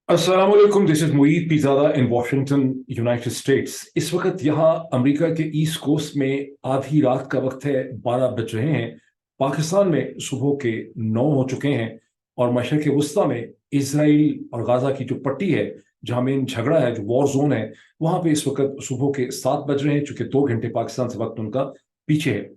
अस्सलाम वालेकुम, this is Moeed Pirzada in Washington, United states. इस वक्त यहाँ अमेरिका के ईस्ट कोस्ट में आधी रात का वक्त है, 12 बज रहे हैं। पाकिस्तान में सुबह के 9 हो चुके हैं। और मशरक़ वस्ता में इसराइल और गाज़ा की जो पट्टी है, जहाँ मेन झगड़ा है, जो वॉर जोन है, वहाँ पे इस वक्त सुबह के 7 बज रहे हैं, चूंकि 2 घंटे पाकिस्तान से वक्त उनका पीछे है।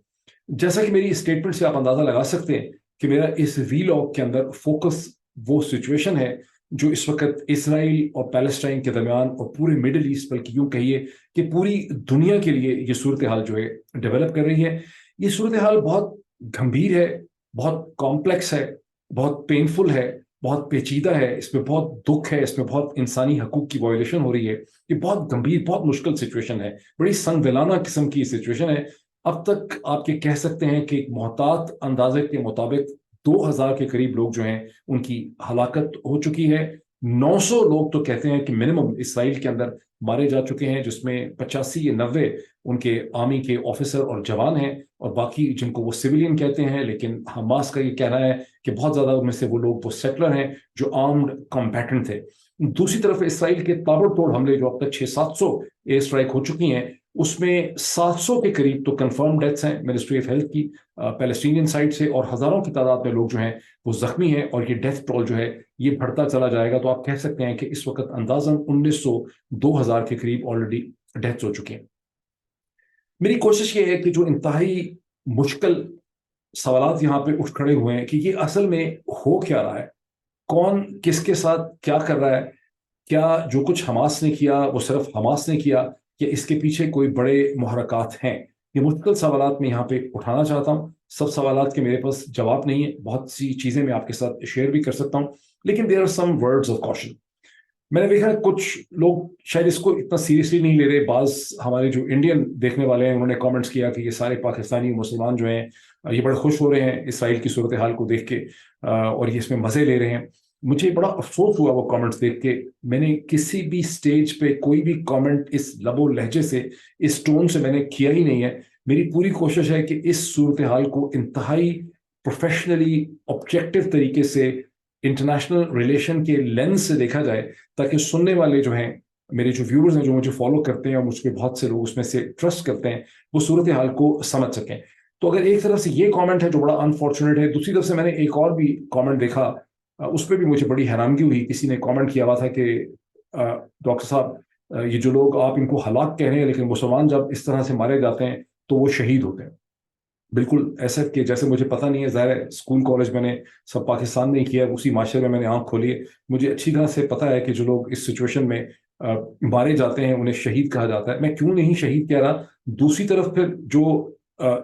जैसा कि मेरी स्टेटमेंट से आप अंदाजा लगा सकते हैं कि मेरा इस वीलॉग के अंदर फोकस वो सिचुएशन है जो इस वक्त इसराइल और पैलेस्टाइन के दरमियान और पूरे मिडिल ईस्ट, बल्कि यूं कहिए कि पूरी दुनिया के लिए ये सूरत हाल जो है डेवलप कर रही है। ये सूरत हाल बहुत गंभीर है, बहुत कॉम्प्लेक्स है, बहुत पेनफुल है, बहुत पेचीदा है। इसमें बहुत दुख है, इसमें बहुत इंसानी हकूक की वायलेशन हो रही है। ये बहुत गंभीर, बहुत मुश्किल सिचुएशन है, बड़ी संगविलाना किस्म की सिचुएशन है। अब तक आप ये कह सकते हैं कि एक मोहतात अंदाजे के मुताबिक 2000 के करीब लोग जो हैं उनकी हलाकत हो चुकी है। 900 लोग तो कहते हैं कि मिनिमम इसराइल के अंदर मारे जा चुके हैं, जिसमें 85 या 90 उनके आर्मी के ऑफिसर और जवान हैं, और बाकी जिनको वो सिविलियन कहते हैं, लेकिन हमास का ये कहना है कि बहुत ज्यादा उनमें से वो लोग वो सेटलर हैं जो आर्म्ड कॉम्बैटेंट थे। दूसरी तरफ इसराइल के ताबड़तोड़ हमले जो अब तक 600-700 एयर स्ट्राइक हो चुकी हैं, उसमें 700 के करीब तो कंफर्म डेथ्स हैं मिनिस्ट्री ऑफ हेल्थ की पैलेस्टीनियन साइड से, और हजारों की तादाद में लोग जो हैं वो जख्मी हैं, और ये डेथ टोल जो है ये बढ़ता चला जाएगा। तो आप कह सकते हैं कि इस वक्त अंदाजन 1900-2000 के करीब ऑलरेडी डेथ्स हो चुकी हैं। मेरी कोशिश ये है कि जो इंतहाई मुश्किल सवालात यहाँ पे उठ खड़े हुए हैं कि ये असल में हो क्या रहा है, कौन किसके साथ क्या कर रहा है, क्या जो कुछ हमास ने किया वो सिर्फ हमास ने किया, या इसके पीछे कोई बड़े मुहरकात हैं। ये मुश्किल सवालात मैं यहाँ पे उठाना चाहता हूँ। सब सवालात के मेरे पास जवाब नहीं है, बहुत सी चीज़ें मैं आपके साथ शेयर भी कर सकता हूँ, लेकिन there are some words of caution. मैंने देखा है कुछ लोग शायद इसको इतना सीरियसली नहीं ले रहे। बाज हमारे जो इंडियन देखने वाले हैं उन्होंने कमेंट्स किया कि ये सारे पाकिस्तानी मुसलमान जो हैं ये बड़े खुश हो रहे हैं इसराइल की सूरत हाल को देख के, और ये इसमें मज़े ले रहे हैं। मुझे बड़ा अफसोस हुआ वो कमेंट्स देख के। मैंने किसी भी स्टेज पे कोई भी कमेंट इस लबो लहजे से, इस टोन से मैंने किया ही नहीं है। मेरी पूरी कोशिश है कि इस सूरत हाल को इंतहाई प्रोफेशनली ऑब्जेक्टिव तरीके से, इंटरनेशनल रिलेशन के लेंस से देखा जाए, ताकि सुनने वाले जो हैं, मेरे जो व्यूअर्स हैं, जो मुझे फॉलो करते हैं और मुझ पर बहुत से लोग उसमें से ट्रस्ट करते हैं, वो सूरत हाल को समझ सकें। तो अगर एक तरफ से ये कमेंट है जो बड़ा अनफॉर्चुनेट है, दूसरी तरफ से मैंने एक और भी कमेंट देखा, उस पर भी मुझे बड़ी हैरानगी हुई। किसी ने कमेंट किया हुआ था कि डॉक्टर साहब, ये जो लोग आप इनको हलाक कह रहे हैं, लेकिन मुसलमान जब इस तरह से मारे जाते हैं तो वो शहीद होते हैं। बिल्कुल ऐसा कि जैसे मुझे पता नहीं है, ज़ाहिर है स्कूल कॉलेज मैंने सब पाकिस्तान में ही किया, उसी माशरे में मैंने आंख खोली है। मुझे अच्छी तरह से पता है कि जो लोग इस सिचुएशन में मारे जाते हैं उन्हें शहीद कहा जाता है। मैं क्यों नहीं शहीद कह रहा। दूसरी तरफ फिर जो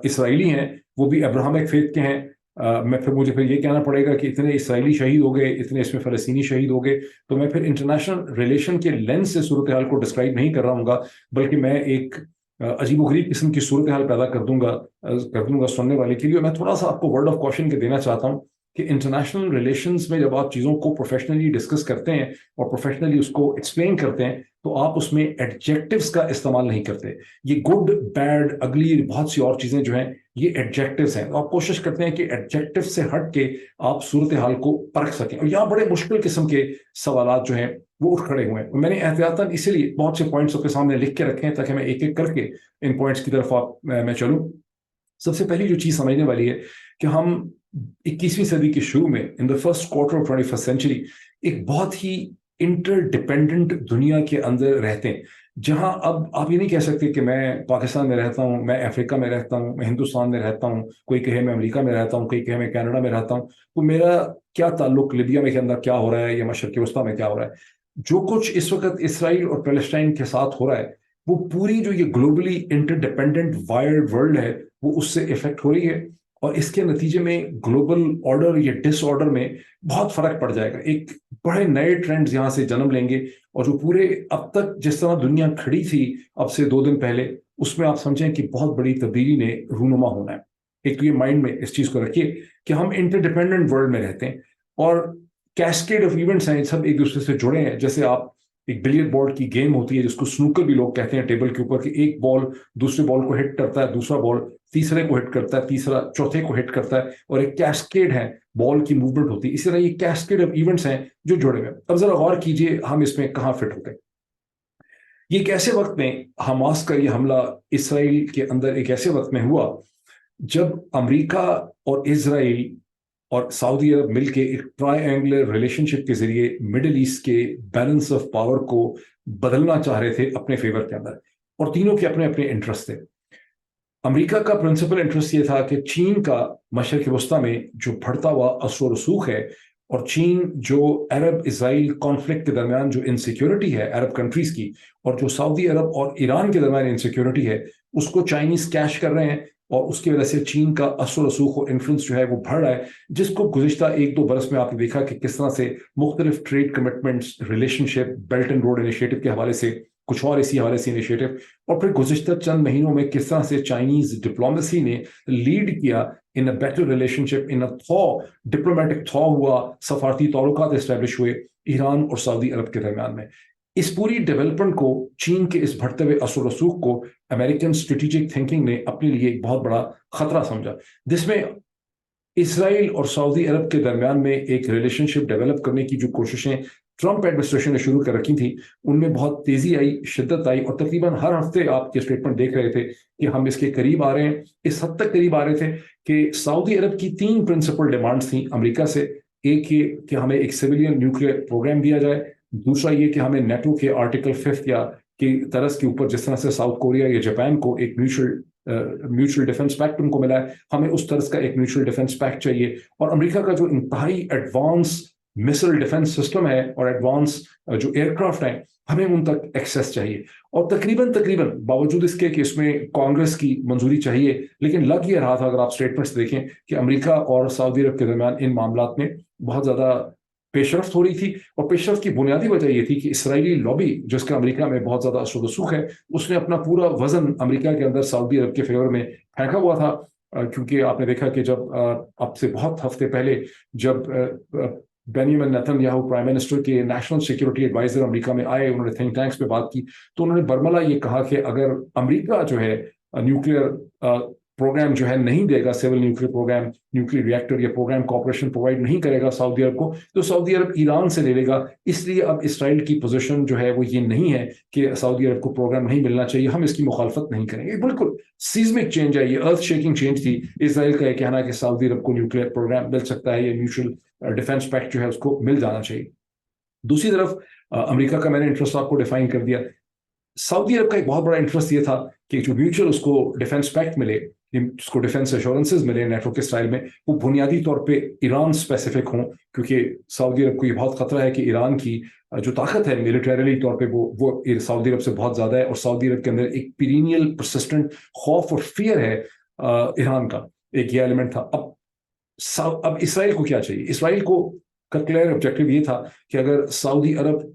इसराइली हैं वो भी अब्राहमिक फेथ के हैं। मुझे फिर ये कहना पड़ेगा कि इतने इसराइली शहीद हो गए, इतने इसमें फ़लस्तीनी शहीद हो गए, तो मैं फिर इंटरनेशनल रिलेशन के लेंस से सूरत हाल को डिस्क्राइब नहीं कर रहा हूँ, बल्कि मैं एक अजीबोगरीब किस्म की सूरत हाल पैदा कर दूंगा सुनने वाले के लिए। मैं थोड़ा सा आपको वर्ड ऑफ कॉशन के देना चाहता हूँ कि इंटरनेशनल रिलेशंस में जब आप चीज़ों को प्रोफेशनली डिस्कस करते हैं और प्रोफेशनली उसको एक्सप्लेन करते हैं, तो आप उसमें एडजेक्टिव्स का इस्तेमाल नहीं करते। ये गुड, बैड, अगली, बहुत सी और चीज़ें जो हैं ये एडजेक्टिव्स हैं। तो आप कोशिश करते हैं कि एडजेक्टिव से हट के आप सूरत हाल को परख सकें, और यहाँ बड़े मुश्किल किस्म के सवालात जो हैं वो उठ खड़े हुए हैं। मैंने एहतियातन इसीलिए बहुत से पॉइंट्स आपके सामने लिख के रखे हैं ताकि मैं एक एक करके इन पॉइंट्स की तरफ मैं चलूं। सबसे पहली जो चीज़ समझने वाली है कि हम 21वीं सदी के शुरू में, in the first quarter of 21st century, एक बहुत ही इंटरडिपेंडेंट दुनिया के अंदर रहते हैं, जहां अब आप ये नहीं कह सकते कि मैं पाकिस्तान में रहता हूं, मैं अफ्रीका में रहता हूं, मैं हिंदुस्तान में रहता हूं, कोई कहे मैं अमेरिका में रहता हूं, कोई कहे मैं कनाडा में रहता हूं, तो मेरा क्या ताल्लुक लिबिया में के अंदर क्या हो रहा है या मशरक़ वस्ता में क्या हो रहा है। जो कुछ इस वक्त इसराइल और पैलेस्टाइन के साथ हो रहा है, वो पूरी जो ये ग्लोबली इंटरडिपेंडेंट वायर्ड वर्ल्ड है वो उससे इफेक्ट हो रही है, और इसके नतीजे में ग्लोबल ऑर्डर या डिसऑर्डर में बहुत फर्क पड़ जाएगा। एक बड़े नए ट्रेंड्स यहाँ से जन्म लेंगे, और जो पूरे अब तक जिस तरह दुनिया खड़ी थी अब से 2 दिन पहले, उसमें आप समझें कि बहुत बड़ी तब्दीली ने रूनुमा होना है। एक तो ये माइंड में इस चीज़ को रखिए कि हम इंटरडिपेंडेंट वर्ल्ड में रहते हैं, और कैस्केड ऑफ इवेंट्स हैं, सब एक दूसरे से जुड़े हैं। जैसे आप एक बिलियर्ड बोर्ड की गेम होती है जिसको स्नूकर भी लोग कहते हैं, टेबल के ऊपर कि एक बॉल दूसरे बॉल को हिट करता है, दूसरा बॉल तीसरे को हिट करता है, तीसरा चौथे को हिट करता है, और एक कैस्केड है बॉल की मूवमेंट होती है, इसी तरह ये कैस्केड ऑफ इवेंट्स हैं जो जुड़े हुए हैं। अब जरा गौर कीजिए हम इसमें कहाँ फिट होते हैं। ये एक ऐसे वक्त में हमास का ये हमला इसराइल के अंदर एक ऐसे वक्त में हुआ जब अमेरिका और इसराइल और सऊदी अरब मिलके एक ट्रायंगुलर रिलेशनशिप के जरिए मिडिल ईस्ट के बैलेंस ऑफ पावर को बदलना चाह रहे थे अपने फेवर के अंदर, और तीनों के अपने अपने इंटरेस्ट थे। अमेरिका का प्रिंसिपल इंटरेस्ट ये था कि चीन का मशरक़ वस्ता में जो बढ़ता हुआ असर रसूख है, और चीन जो अरब इसराइल कॉन्फ्लिक्ट के दरमियान जो इनसिक्योरिटी है अरब कंट्रीज की, और जो सऊदी अरब और ईरान के दरमियान इनसिक्योरिटी है, उसको चाइनीज कैश कर रहे हैं, और उसकी वजह से चीन का असर रसूख और इन्फ्लुएंस जो है वो बढ़ रहा है, जिसको गुज़िश्ता 1-2 बरस में आपने देखा कि किस तरह से मुख्तलिफ trade commitments, relationship, belt and road initiative के हवाले से, कुछ और इसी हवाले से इनिशिएटिव, और फिर गुज़िश्ता चंद महीनों में किस तरह से चाइनीज डिप्लोमेसी ने लीड किया in a better relationship, in a thaw, diplomatic thaw हुआ, सफारती ताल्लुकात एस्टेब्लिश हुए ईरान और सऊदी अरब के दरमियान में। इस पूरी डेवलपमेंट को, चीन के इस बढ़ते हुए असर रसूख को अमेरिकन स्ट्रेटेजिक थिंकिंग ने अपने लिए एक बहुत बड़ा खतरा समझा, जिसमें इसराइल और सऊदी अरब के दरमियान में एक रिलेशनशिप डेवलप करने की जो कोशिशें ट्रंप एडमिनिस्ट्रेशन ने शुरू कर रखी थी, उनमें बहुत तेजी आई, शिद्दत आई, और तकरीबन हर हफ्ते आपके स्टेटमेंट देख रहे थे कि हम इसके करीब आ रहे हैं। इस हद तक करीब आ रहे थे कि सऊदी अरब की 3 प्रिंसिपल डिमांड्स थी अमेरिका से। एक ये कि हमें एक सिविलियन न्यूक्लियर प्रोग्राम दिया जाए, दूसरा ये कि हमें नेटो के आर्टिकल 5 या की तरस के ऊपर, जिस तरह से साउथ कोरिया या जापान को एक म्यूचुअल डिफेंस पैक्ट उनको मिला है, हमें उस तरह का एक म्यूचुअल डिफेंस पैक्ट चाहिए। और अमेरिका का जो इंतहाई एडवांस मिसाइल डिफेंस सिस्टम है और एडवांस जो एयरक्राफ्ट हैं, हमें उन तक एक्सेस चाहिए। और तकरीबन बावजूद इसके कि इसमें कांग्रेस की मंजूरी चाहिए, लेकिन लग ये रहा था, अगर आप स्टेटमेंट्स देखें, कि अमेरिका और सऊदी अरब के दरमियान इन मामलात में बहुत ज़्यादा पेशरफ्त हो रही थी। और पेशरफ्त की बुनियादी वजह ये थी कि इसराइली लॉबी, जिसका अमेरिका में बहुत ज़्यादा असर रसूख है, उसने अपना पूरा वजन अमेरिका के अंदर सऊदी अरब के फेवर में फेंका हुआ था। क्योंकि आपने देखा कि जब अब से बहुत हफ्ते पहले जब बेनियामिन नेतन्याहू प्राइम मिनिस्टर के नेशनल सिक्योरिटी एडवाइजर अमेरिका में आए, उन्होंने थिंक टैंक्स पे बात की, तो उन्होंने बरमला ये कहा कि अगर अमेरिका जो है न्यूक्लियर प्रोग्राम जो है नहीं देगा, civil nuclear programme, nuclear reactor या प्रोग्राम कॉर्पोरेशन प्रोवाइड नहीं करेगा सऊदी अरब को, तो सऊदी अरब ईरान से ले लेगा। इसलिए अब इसराइल की पोजीशन जो है वो ये नहीं है कि सऊदी अरब को प्रोग्राम नहीं मिलना चाहिए, हम इसकी मुखालफत नहीं करेंगे। बिल्कुल सीजमिक चेंज है, ये अर्थ शेकिंग चेंज थी। इसराइल का यह कहना है कि सऊदी अरब को न्यूक्लियर प्रोग्राम मिल सकता है, या म्यूचुअल डिफेंस पैक्ट जो है उसको मिल जाना चाहिए। दूसरी तरफ अमेरिका का मैंने इंटरेस्ट आपको डिफाइन कर दिया। सऊदी अरब का एक बहुत बड़ा इंटरेस्ट ये था कि जो म्यूचुअल उसको डिफेंस पैक्ट मिले, उसको डिफेंस एश्योरेंसेस मिले नेटो के स्टाइल में, वो बुनियादी तौर पे ईरान स्पेसिफिक हों, क्योंकि सऊदी अरब को ये बहुत खतरा है कि ईरान की जो ताकत है मिलिटरीली तौर पे वो सऊदी अरब से बहुत ज़्यादा है, और सऊदी अरब के अंदर एक पीरियनियल परसिस्टेंट खौफ और फियर है ईरान का, एक ये एलिमेंट था। अब इसराइल को क्या चाहिए? इसराइल को का क्लियर ऑब्जेक्टिव ये था कि अगर सऊदी अरब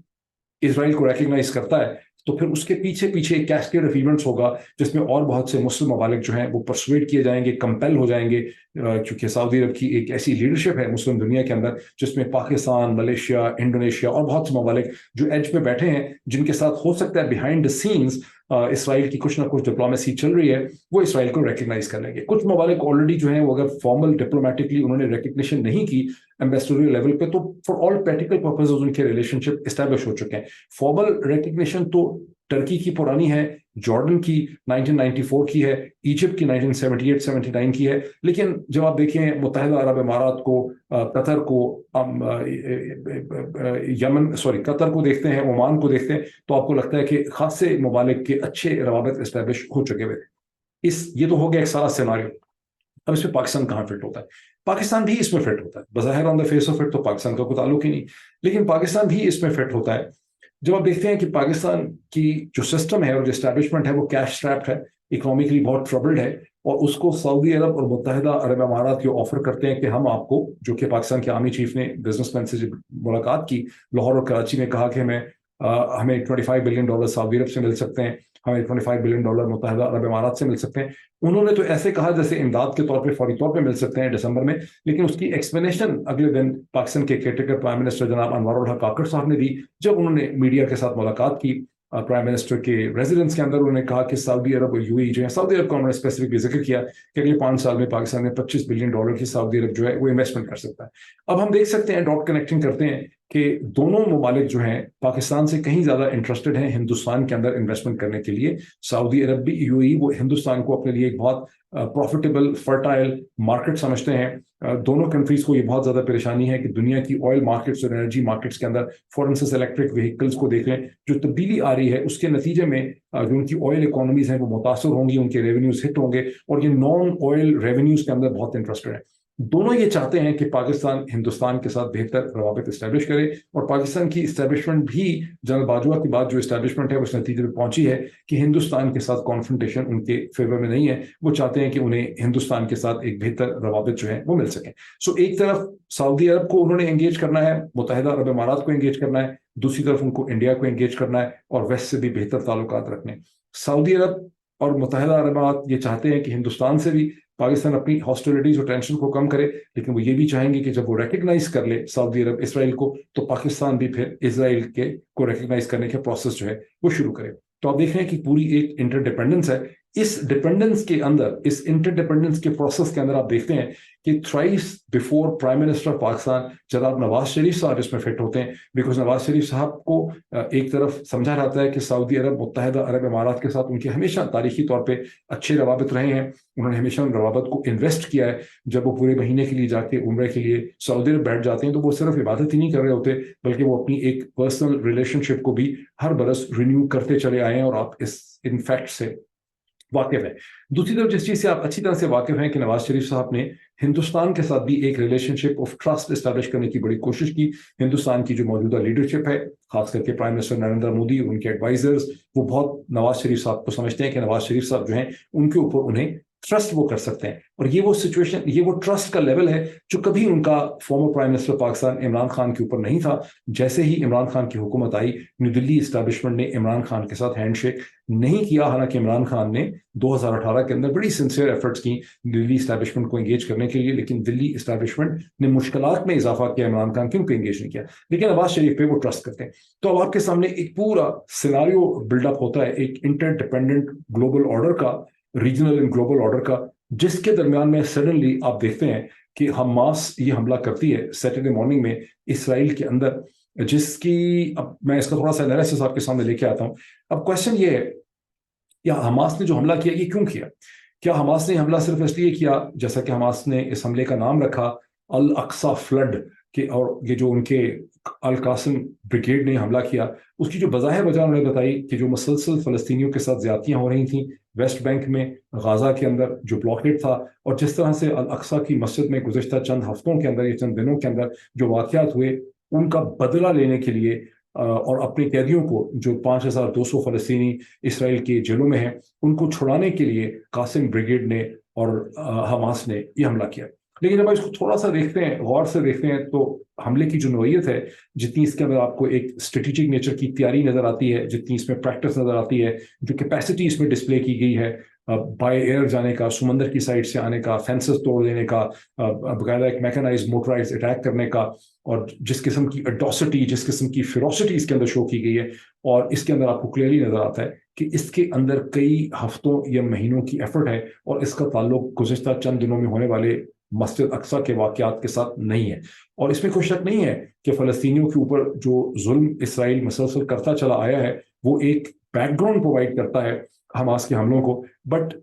इसराइल को रिकग्नाइज करता है, तो फिर उसके पीछे पीछे एक कैस्केड ऑफ इवेंट्स होगा, जिसमें और बहुत से मुस्लिम ममालिक जो हैं वो परसुएड किए जाएंगे, कंपेल हो जाएंगे, क्योंकि सऊदी अरब की एक ऐसी लीडरशिप है मुस्लिम दुनिया के अंदर, जिसमें पाकिस्तान, मलेशिया, इंडोनेशिया और बहुत से ममालिक जो एज पे बैठे हैं, जिनके साथ हो सकता है बिहाइंड द सीन्स इसराइल की कुछ ना कुछ डिप्लोमेसी चल रही है, वो इसराइल को रिकग्नाइज कर लेंगे। कुछ ममालिक ऑलरेडी जो है वो अगर फॉर्मल डिप्लोमेटिकली उन्होंने रिकग्निशन नहीं की एम्बेसडोरियल लेवल पे, तो फॉर ऑल प्रैक्टिकल पर्पसेस उनके रिलेशनशिप एस्टैब्लिश हो चुके हैं। फॉर्मल रिकग्निशन तो टर्की की पुरानी है, जॉर्डन की 1994 की है, इजिप्ट की 1978-79 की है, लेकिन जब आप देखें मुत्तहिदा अरब इमारात को, कतर को, कतर को देखते हैं, ओमान को देखते हैं, तो आपको लगता है कि खासे ममालिक के अच्छे रवाबित एस्टैब्लिश हो चुके हुए। ये तो हो गया एक सारा सिनारियो। अब इसमें पाकिस्तान कहाँ फिट होता है? पाकिस्तान भी इसमें फिट होता है। बज़ाहिर on the face of it तो पाकिस्तान का कोई ताल्लुक ही नहीं, लेकिन पाकिस्तान भी इसमें फिट होता है। जब आप देखते हैं कि पाकिस्तान की जो सिस्टम है और जो एस्टैब्लिशमेंट है वो कैश स्ट्रैप्ड है, इकोनॉमिकली बहुत ट्रबल्ड है, और उसको सऊदी अरब और मुत्तहिदा अरब अमारात के ऑफर करते हैं कि हम आपको, जो कि पाकिस्तान के आर्मी चीफ ने बिजनेसमैन से मुलाकात की लाहौर और कराची में, कहा कि हमें $25 बिलियन सऊदी अरब से मिल सकते हैं, हमें $25 बिलियन मुत्तहिदा अरब अमारात से मिल सकते हैं। उन्होंने तो ऐसे कहा जैसे इमदाद के तौर पे फौरी तौर पे मिल सकते हैं दिसंबर में, लेकिन उसकी एक्सप्लेनेशन अगले दिन पाकिस्तान के केयरटेकर प्राइम मिनिस्टर जनाब अनवर उल हक काकड़ साहब ने दी, जब उन्होंने मीडिया के साथ मुलाकात की। प्राइम मिनिस्टर के रेजिडेंस के अंदर उन्होंने कहा कि सऊदी अरब और यूएई जो है, सऊदी अरब का उन्होंने स्पेसिफिकली जिक्र किया कि अगले 5 साल में पाकिस्तान में $25 बिलियन की सऊदी अरब जो है वो इन्वेस्टमेंट कर सकता है। अब हम देख सकते हैं, डॉट कनेक्टिंग करते हैं कि दोनों ममालिक जो हैं पाकिस्तान से कहीं ज्यादा इंटरेस्टेड हैं हिंदुस्तान के अंदर इन्वेस्टमेंट करने के लिए। सऊदी अरब भी, यूएई, वो हिंदुस्तान को अपने लिए एक बहुत प्रॉफिटेबल फर्टाइल मार्केट समझते हैं। दोनों कंट्रीज को ये बहुत ज्यादा परेशानी है कि दुनिया की ऑयल मार्केट्स और एनर्जी मार्केट्स के अंदर, फॉर इंस्टेंस इलेक्ट्रिक व्हीकल्स को देख लें, जो तब्दीली आ रही है उसके नतीजे में जो उनकी ऑयल इकोनॉमीज हैं वो मुतासर होंगी, उनके रेवेन्यूज हिट होंगे, और ये नॉन ऑयल रेवेन्यूज के अंदर बहुत इंटरेस्टेड है। दोनों ये चाहते हैं कि पाकिस्तान हिंदुस्तान के साथ बेहतर रवाबित इस्टेब्लिश करे, और पाकिस्तान की इस्टेब्लिशमेंट भी, जनरल बाजवा के बाद जो इस्टेब्लिशमेंट है उस नतीजे में पहुंची है कि हिंदुस्तान के साथ कॉन्फ्रंटेशन उनके फेवर में नहीं है। वो चाहते हैं कि उन्हें हिंदुस्तान के साथ एक बेहतर रवाबित जो है वो मिल सके। सो एक तरफ सऊदी अरब को उन्होंने एंगेज करना है, मुत्तहिदा अरब इमारात को एंगेज करना है, दूसरी तरफ उनको इंडिया को एंगेज करना है और वेस्ट से भी बेहतर ताल्लुकात रखने। सऊदी अरब और मुत्तहिदा अरब इमारात ये चाहते हैं कि हिंदुस्तान से भी पाकिस्तान अपनी हॉस्टिलिटीज और टेंशन को कम करे, लेकिन वो ये भी चाहेंगे कि जब वो रिकग्नाइज कर ले सऊदी अरब इसराइल को, तो पाकिस्तान भी फिर इसराइल के को रिकग्नाइज करने के प्रोसेस जो है वो शुरू करे। तो आप देख रहे हैं कि पूरी एक इंटरडिपेंडेंस है। इस डिपेंडेंस के अंदर, इस इंटरडिपेंडेंस के प्रोसेस के अंदर आप देखते हैं कि thrice before prime minister of Pakistan जनाब नवाज शरीफ साहब इसमें फिट होते हैं, बिकॉज नवाज शरीफ साहब को एक तरफ समझा जाता है कि सऊदी अरब मुत्तहिदा अरब इमारात के साथ उनके हमेशा तारीखी तौर पे अच्छे रवाबित रहे हैं, उन्होंने हमेशा उन रवाबत को इन्वेस्ट किया है। जब वो पूरे महीने के लिए जाके उम्रे के लिए सऊदी अरब बैठ जाते हैं तो वो सिर्फ इबादत ही नहीं कर रहे होते, बल्कि वो अपनी एक पर्सनल रिलेशनशिप को भी हर बरस रिन्यू करते चले आए हैं, और आप इस इन फैक्ट से वाकिफ है। दूसरी तरफ जिस चीज से आप अच्छी तरह से वाकिफ हैं कि नवाज शरीफ साहब ने हिंदुस्तान के साथ भी एक रिलेशनशिप ऑफ ट्रस्ट एस्टैब्लिश करने की बड़ी कोशिश की। हिंदुस्तान की जो मौजूदा लीडरशिप है, खास करके प्राइम मिनिस्टर नरेंद्र मोदी, उनके एडवाइजर्स, वो बहुत नवाज शरीफ साहब को समझते हैं कि नवाज शरीफ साहब जो हैं उनके ऊपर उन्हें ट्रस्ट वो कर सकते हैं, और ये वो सिचुएशन, ये वो ट्रस्ट का लेवल है जो कभी उनका former prime minister Pakistan Imran Khan के ऊपर नहीं था। जैसे ही इमरान खान की हुकूमत आई, न्यू दिल्ली इस्टेब्लिशमेंट ने इमरान खान के साथ हैंडशेक नहीं किया, हालांकि इमरान खान ने 2018 के अंदर बड़ी सिंसियर एफर्ट्स की दिल्ली इस्टेब्लिशमेंट को एंगेज करने के लिए, लेकिन दिल्ली इस्टेब्लिशमेंट ने मुश्किलात में इजाफा किया, इमरान खान क्यों एंगेज नहीं किया, लेकिन नवाज शरीफ पे वो ट्रस्ट करते हैं। तो अब आपके सामने एक पूरा सिनारियो बिल्डअप होता है, एक इंटरडिपेंडेंट ग्लोबल ऑर्डर का, रीजनल एंड ग्लोबल ऑर्डर का, जिसके दरमियान में सडनली आप देखते हैं कि हमास ये हमला करती है सैटरडे मॉर्निंग में इसराइल के अंदर, जिसकी अब मैं इसका थोड़ा सा एनालिसिस आपके सामने लेके आता हूं। अब क्वेश्चन ये है, या हमास ने जो हमला किया ये क्यों किया? क्या हमास ने हमला सिर्फ इसलिए किया, जैसा कि हमास ने इस हमले का नाम रखा अल अक्सा फ्लड के, और ये जो उनके अल कासिम ब्रिगेड ने हमला किया, उसकी जो बज़ाहिर वजह उन्होंने बताई कि जो मुसलसल फ़लस्तीनियों के साथ ज़्यादतियाँ हो रही थी वेस्ट बैंक में, गाज़ा के अंदर जो ब्लॉकेड था, और जिस तरह से अल अक्सा की मस्जिद में गुज़श्ता चंद हफ्तों के अंदर या चंद दिनों के अंदर जो वाक़यात हुए, उनका बदला लेने के लिए और अपने कैदियों को, जो 5200 फ़लस्तीनी इसराइल के जेलों में हैं, उनको छुड़ाने के लिए कासिम ब्रिगेड ने और हमास ने ये हमला किया। लेकिन जब आप इसको थोड़ा सा देखते हैं, गौर से देखते हैं, तो हमले की जो नोयत है, जितनी इसके अंदर आपको एक स्ट्रेटेजिक नेचर की तैयारी नजर आती है, जितनी इसमें प्रैक्टिस नजर आती है, जो कैपेसिटी इसमें डिस्प्ले की गई है, बाय एयर जाने का, समंदर की साइड से आने का, फेंसेस तोड़ देने का, बकायदा एक मैकेनाइज्ड मोटराइज्ड अटैक करने का, और जिस किस्म की अट्रॉसिटी, जिस किस्म की फेरोसिटी इसके अंदर शो की गई है, और इसके अंदर आपको क्लियरली नजर आता है कि इसके अंदर कई हफ्तों या महीनों की एफर्ट है, और इसका ताल्लुक गुज़श्ता चंद दिनों में होने वाले मस्जिद अक्सा के वाक़यात के साथ नहीं है। और इसमें कोई शक नहीं है कि फ़लस्तीनियों के ऊपर जो जुल्म इसराइल मसलसल करता चला आया है, वो एक बैकग्राउंड प्रोवाइड करता है हमास के हमलों को, बट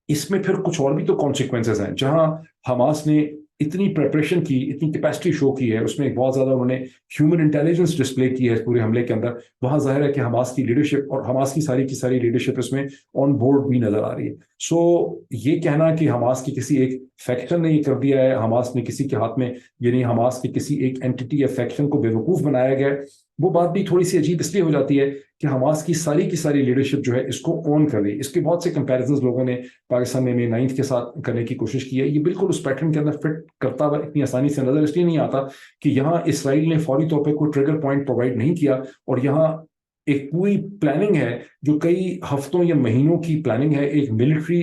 इसमें फिर कुछ और भी तो कॉन्सिक्वेंसेस हैं। जहां हमास ने इतनी प्रिपरेशन की, इतनी कैपेसिटी शो की है, उसमें बहुत ज़्यादा उन्होंने ह्यूमन इंटेलिजेंस डिस्प्ले की है इस पूरे हमले के अंदर, वहाँ जाहिर है कि हमास की लीडरशिप और हमास की सारी लीडरशिप इसमें ऑन बोर्ड भी नज़र आ रही है। सो ये कहना कि हमास की किसी एक फैक्शन ने ये कर दिया है, हमास ने किसी के हाथ में, यानी हमास के किसी एक एंटिटी या फैक्शन को बेवकूफ़ बनाया गया है, वो बात भी थोड़ी सी अजीब इसलिए हो जाती है कि हमास की सारी लीडरशिप जो है इसको ऑन कर रही है। इसके बहुत से कंपैरिजंस लोगों ने पाकिस्तान में 9th के साथ करने की कोशिश की है, ये बिल्कुल उस पैटर्न के अंदर फिट करता हुआ इतनी आसानी से नजर इसलिए नहीं आता कि यहाँ इसराइल ने फौरी तौर पर कोई ट्रिगर पॉइंट प्रोवाइड नहीं किया, और यहाँ एक पूरी प्लानिंग है जो कई हफ्तों या महीनों की प्लानिंग है, एक मिलिट्री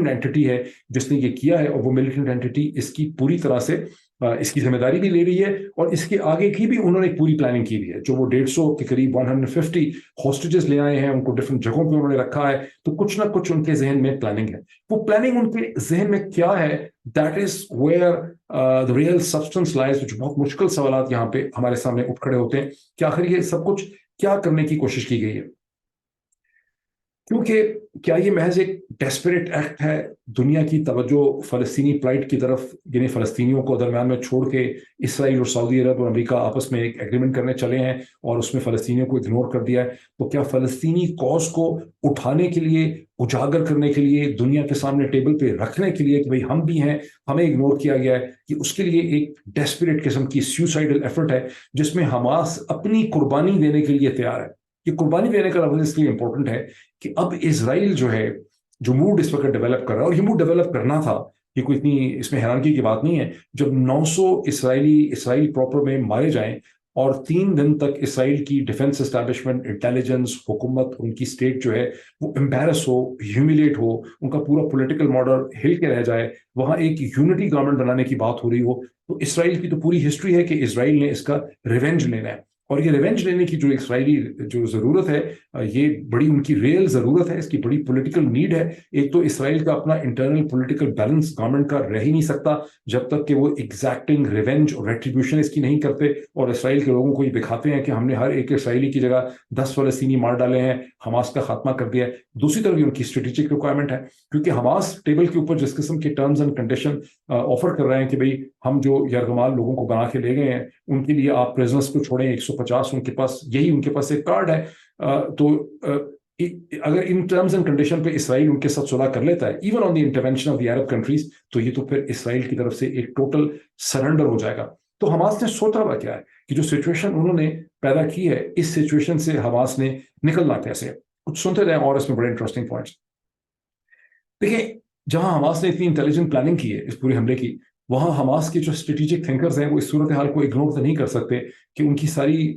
एंटिटी है जिसने ये किया है, और वो मिलिट्री एंटिटी इसकी पूरी तरह से اس کی ذمہ داری بھی لے رہی ہے اور اس کے آگے کی بھی انہوں نے ایک پوری پلاننگ کی ہوئی ہے. جو وہ 150 کے قریب 150 ہاسٹیجز لے آئے ہیں, ان کو ڈفرنٹ جگہوں پہ انہوں نے رکھا ہے, تو کچھ نہ کچھ ان کے ذہن میں پلاننگ ہے. وہ پلاننگ ان کے ذہن میں کیا ہے, that is where the real substance lies, جو بہت مشکل سوالات یہاں پہ ہمارے سامنے اٹھ کھڑے ہوتے ہیں کہ آخر یہ سب کچھ کیا کرنے کی کوشش کی گئی ہے. کیونکہ کیا یہ محض ایک ڈیسپریٹ ایکٹ ہے, دنیا کی توجہ فلسطینی پلائٹ کی طرف, یعنی فلسطینیوں کو درمیان میں چھوڑ کے اسرائیل اور سعودی عرب اور امریکہ آپس میں ایک ایگریمنٹ کرنے چلے ہیں اور اس میں فلسطینیوں کو اگنور کر دیا ہے, تو کیا فلسطینی کاز کو اٹھانے کے لیے, اجاگر کرنے کے لیے, دنیا کے سامنے ٹیبل پہ رکھنے کے لیے کہ بھئی ہم بھی ہیں, ہمیں اگنور کیا گیا ہے, کہ اس کے لیے ایک ڈیسپریٹ قسم کی سیوسائڈل ایفرٹ ہے جس میں حماس اپنی قربانی دینے کے لیے تیار ہے. یہ قربانی دینے کا لفظ اس لیے امپورٹنٹ ہے کہ اب اسرائیل جو ہے, جو موڈ اس وقت ڈیولپ کر رہا ہے, اور یہ موڈ ڈیولپ کرنا تھا, یہ کوئی اتنی اس میں حیرانگی کی بات نہیں ہے, جب 900 اسرائیل پراپر میں مارے جائیں اور 3 دن تک اسرائیل کی ڈیفنس اسٹیبلشمنٹ, انٹیلیجنس, حکومت, ان کی اسٹیٹ جو ہے وہ امبیرس ہو, ہیوملیٹ ہو, ان کا پورا پولیٹیکل ماڈل ہل کے رہ جائے, وہاں ایک یونٹی گورنمنٹ بنانے کی بات ہو رہی ہو, تو اسرائیل کی تو پوری ہسٹری ہے کہ اسرائیل نے اس کا ریونج لینا ہے. اور یہ ریونج لینے کی جو اسرائیلی جو ضرورت ہے, یہ بڑی ان کی ریئل ضرورت ہے, اس کی بڑی پولیٹیکل نیڈ ہے. ایک تو اسرائیل کا اپنا انٹرنل پولیٹیکل بیلنس گورنمنٹ کا رہ ہی نہیں سکتا جب تک کہ وہ ایگزیکٹنگ ریونج اور ریٹریبیوشن اس کی نہیں کرتے, اور اسرائیل کے لوگوں کو یہ دکھاتے ہیں کہ ہم نے ہر ایک اسرائیلی کی جگہ 10 فلسطینی مار ڈالے ہیں, حماس کا خاتمہ کر دیا ہے. دوسری طرف یہ ان کی اسٹریٹجک ریکوائرمنٹ ہے, کیونکہ حماس ٹیبل کے اوپر جس قسم کے ٹرمز اینڈ کنڈیشن آفر کر رہے ہیں کہ بھئی ہم جو یرغمال لوگوں کو بنا کے لے گئے ہیں ان کے لیے آپ پریزنرز کو چھوڑیں 150, ان کے پاس یہی ان کے پاس ایک کارڈ ہے, تو اگر ان ٹرمز اینڈ کنڈیشن پہ اسرائیل ان کے ساتھ صلح کر لیتا ہے, even on the intervention of the Arab countries, تو یہ تو پھر اسرائیل کی طرف سے ایک ٹوٹل سرنڈر ہو جائے گا. تو حماس نے سوچا ہوا کیا ہے کہ جو سچویشن انہوں نے پیدا کی ہے, اس سچویشن سے حماس نے نکلنا کیسے. کچھ سنتے رہیں اور اس میں بڑے انٹرسٹنگ پوائنٹس. دیکھیں, جہاں حماس نے اتنی انٹیلیجنٹ پلاننگ کی ہے اس پورے حملے کی, وہاں حماس کے جو اسٹریٹجک تھنکرز ہیں وہ اس صورتحال کو اگنور تو نہیں کر سکتے کہ ان کی ساری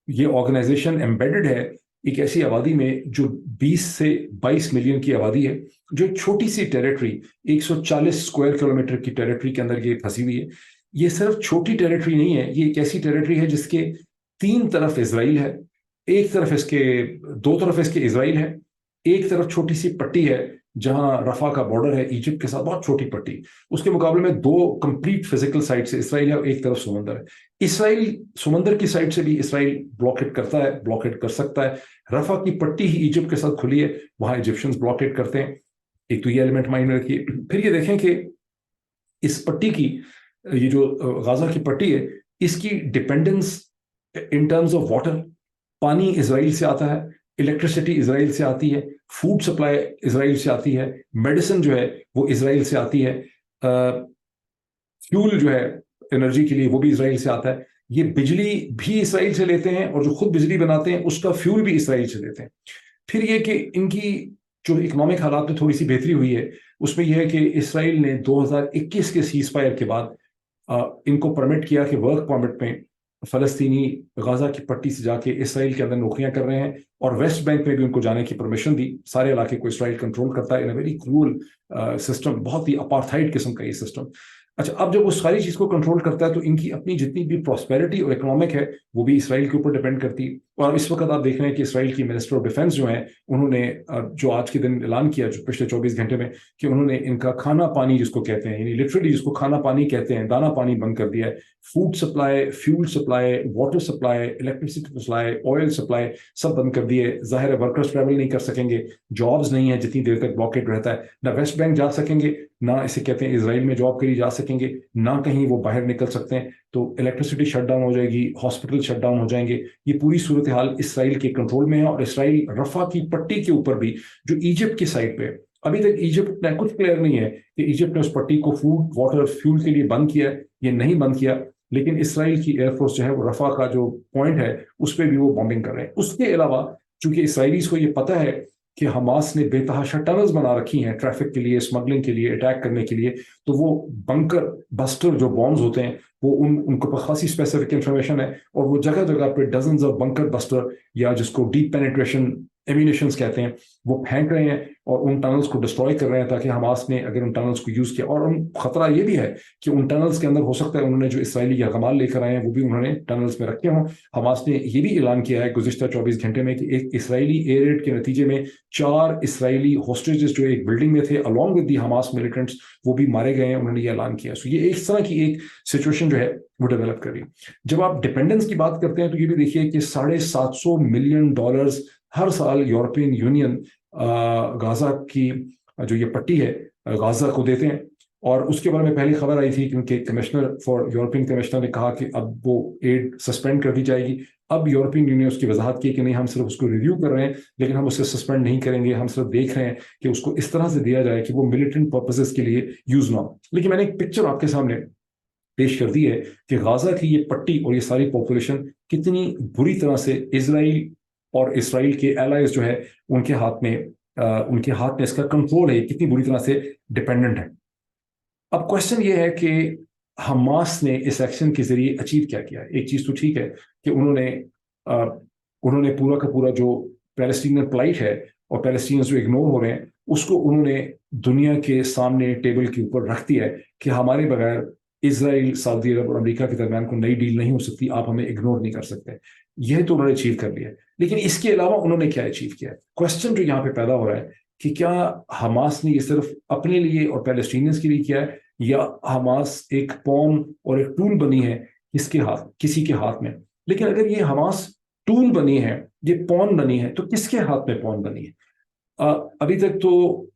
یہ آرگنائزیشن ایمبیڈڈ ہے ایک ایسی آبادی میں جو 20 سے 22 ملین کی آبادی ہے, جو ایک چھوٹی سی ٹیریٹری 140 اسکوائر کلومیٹر کی ٹیریٹری کے اندر یہ پھنسی ہوئی ہے. یہ صرف چھوٹی ٹیریٹری نہیں ہے, یہ ایک ایسی ٹیریٹری ہے جس کے 3 طرف اسرائیل ہے, ایک طرف اس کے 2 طرف اس کے اسرائیل ہے, ایک طرف چھوٹی سی پٹی ہے جہاں رفح کا بارڈر ہے ایجپٹ کے ساتھ, بہت چھوٹی پٹی. اس کے مقابلے میں 2 کمپلیٹ فزیکل سائٹ سے اسرائیل ہے اور ایک طرف سمندر ہے. اسرائیل سمندر کی سائٹ سے بھی اسرائیل بلاکیٹ کرتا ہے, بلاکیٹ کر سکتا ہے. رفح کی پٹی ہی ایجپٹ کے ساتھ کھلی ہے, وہاں ایجپشنز بلاکیٹ کرتے ہیں. ایک تو یہ ایلیمنٹ مائنڈ میں رکھیے. پھر یہ دیکھیں کہ اس پٹی کی, یہ جو غازہ کی پٹی ہے, اس کی dependence in terms of water, پانی اسرائیل سے آتا ہے, الیکٹریسٹی اسرائیل سے آتی ہے, فوڈ سپلائی اسرائیل سے آتی ہے, میڈیسن جو ہے وہ اسرائیل سے آتی ہے, فیول جو ہے انرجی کے لیے وہ بھی اسرائیل سے آتا ہے. یہ بجلی بھی اسرائیل سے لیتے ہیں اور جو خود بجلی بناتے ہیں اس کا فیول بھی اسرائیل سے لیتے ہیں. پھر یہ کہ ان کی جو اکنامک حالات میں تھوڑی سی بہتری ہوئی ہے, اس میں یہ ہے کہ اسرائیل نے 2021 کے سیز فائر کے بعد ان کو پرمٹ کیا کہ ورک پرمٹ میں فلسطینی غازہ کی پٹی سے جا کے اسرائیل کے اندر نوکریاں کر رہے ہیں, اور ویسٹ بینک میں بھی ان کو جانے کی پرمیشن دی. سارے علاقے کو اسرائیل کنٹرول کرتا ہے ان اے ویری کرول سسٹم, بہت ہی اپارتھائڈ قسم کا یہ سسٹم. اچھا, اب جب وہ ساری چیز کو کنٹرول کرتا ہے تو ان کی اپنی جتنی بھی پراسپیرٹی اور اکنامک ہے وہ بھی اسرائیل کے اوپر ڈیپینڈ کرتی ہے. اور اس وقت آپ دیکھ رہے ہیں کہ اسرائیل کی منسٹر آف ڈیفینس جو ہیں, انہوں نے جو آج کے دن اعلان کیا, جو پچھلے 24 گھنٹے میں, کہ انہوں نے ان کا کھانا پانی جس کو کہتے ہیں, یعنی لٹرلی جس کو کھانا پانی کہتے ہیں, دانا پانی بند کر دیا ہے. Food supply, fuel supply, water supply, electricity supply, oil supply سب بند کر دیے. ظاہر ہے ورکرز ٹریول نہیں کر سکیں گے, جابز نہیں ہیں جتنی دیر تک بلاکیٹ رہتا ہے, نہ ویسٹ بینک جا سکیں گے, نہ اسے کہتے ہیں اسرائیل میں جاب کے لیے جا سکیں گے, نہ کہیں وہ باہر نکل سکتے ہیں. تو الیکٹریسٹی شٹ ڈاؤن ہو جائے گی, ہاسپٹل شٹ ڈاؤن ہو جائیں گے. یہ پوری صورتحال اسرائیل کے کنٹرول میں ہے. اور اسرائیل رفح کی پٹی کے اوپر بھی جو ایجپٹ کی سائڈ پہ, ابھی تک ایجپٹ نے کچھ کلیئر نہیں ہے کہ ایجپٹ نے اس پٹی کو فوڈ, واٹر, فیول کے لیے بند کیا یا نہیں بند کیا, لیکن اسرائیل کی ایئر فورس جو ہے وہ رفح کا جو پوائنٹ ہے اس پہ بھی وہ بامبنگ کر رہے ہیں. اس کے علاوہ چونکہ اسرائیلیز کو یہ پتہ ہے کہ حماس نے بے تحاشا ٹنلز بنا رکھی ہیں ٹریفک کے لیے, اسمگلنگ کے لیے, اٹیک کرنے کے لیے, تو وہ بنکر بسٹر جو بامز ہوتے ہیں وہ ان کو خاصی اسپیسیفک انفارمیشن ہے, اور وہ جگہ جگہ پہ ڈزنز آف بنکر بسٹر, یا جس کو ڈیپ پینیٹریشن एम्यूनिशंस कहते हैं, वो फेंक रहे हैं और उन टनल्स को डिस्ट्रॉय कर रहे हैं, ताकि हमास ने अगर उन टनल्स को यूज किया, और खतरा ये भी है कि उन टनल्स के अंदर हो सकता है उन्होंने जो इसराइली यरगमाल लेकर आए हैं वो भी उन्होंने टनल्स में रखे हों। हमास ने ये भी ऐलान किया है गुज़िश्ता 24 घंटे में कि एक इसराइली एयर रेड के नतीजे में 4 इसराइली हॉस्टेजेस जो एक बिल्डिंग में थे along with the Hamas militants, वो भी मारे गए हैं, उन्होंने ये ऐलान किया। सो ये इस तरह की एक सिचुएशन जो है वो डेवलप कर रही है। जब आप डिपेंडेंस की बात करते हैं तो ये भी देखिए कि $750 मिलियन हर साल यूरोपियन यूनियन गाजा की जो ये पट्टी है गाजा को देते हैं, और उसके बारे में पहले खबर आई थी क्योंकि यूरोपियन कमिश्नर ने कहा कि अब वो एड सस्पेंड कर दी जाएगी। अब यूरोपियन यूनियन उसकी वजाहत की कि नहीं, हम सिर्फ उसको रिव्यू कर रहे हैं, लेकिन हम उसे सस्पेंड नहीं करेंगे, हम सिर्फ देख रहे हैं कि उसको इस तरह से दिया जाए कि वो मिलिटेंट पर्पसेस के लिए यूज ना हो। लेकिन मैंने एक पिक्चर आपके सामने पेश कर दी है कि गाजा की ये पट्टी और ये सारी पॉपुलेशन कितनी बुरी तरह से इजराइल और इसराइल के एलाइज जो है उनके हाथ में इसका कंट्रोल है, कितनी बुरी तरह से डिपेंडेंट है। अब क्वेश्चन ये है कि हमास ने इस एक्शन के जरिए अचीव क्या किया है। एक चीज तो ठीक है कि उन्होंने पूरा का पूरा जो पैलेस्टीनियन प्लाइट है और पैलेस्टीनियंस जो इग्नोर हो रहे हैं उसको उन्होंने दुनिया के सामने टेबल के ऊपर रख दिया है कि हमारे बगैर इजराइल, सऊदी अरब और अमेरिका के दरमियान कोई नई डील नहीं हो सकती, आप हमें इग्नोर नहीं कर सकते। यह तो उन्होंने अचीव कर लिया, लेकिन इसके अलावा उन्होंने क्या अचीव किया है। क्वेश्चन जो यहाँ पे पैदा हो रहा है कि क्या हमास ने ये सिर्फ अपने लिए और पैलेस्टीनियंस के लिए किया है, या हमास एक पॉन और एक टूल बनी है किसी के हाथ में। लेकिन अगर ये हमास टूल बनी है, ये पॉन बनी है, तो किसके हाथ में पॉन बनी है। अभी तक तो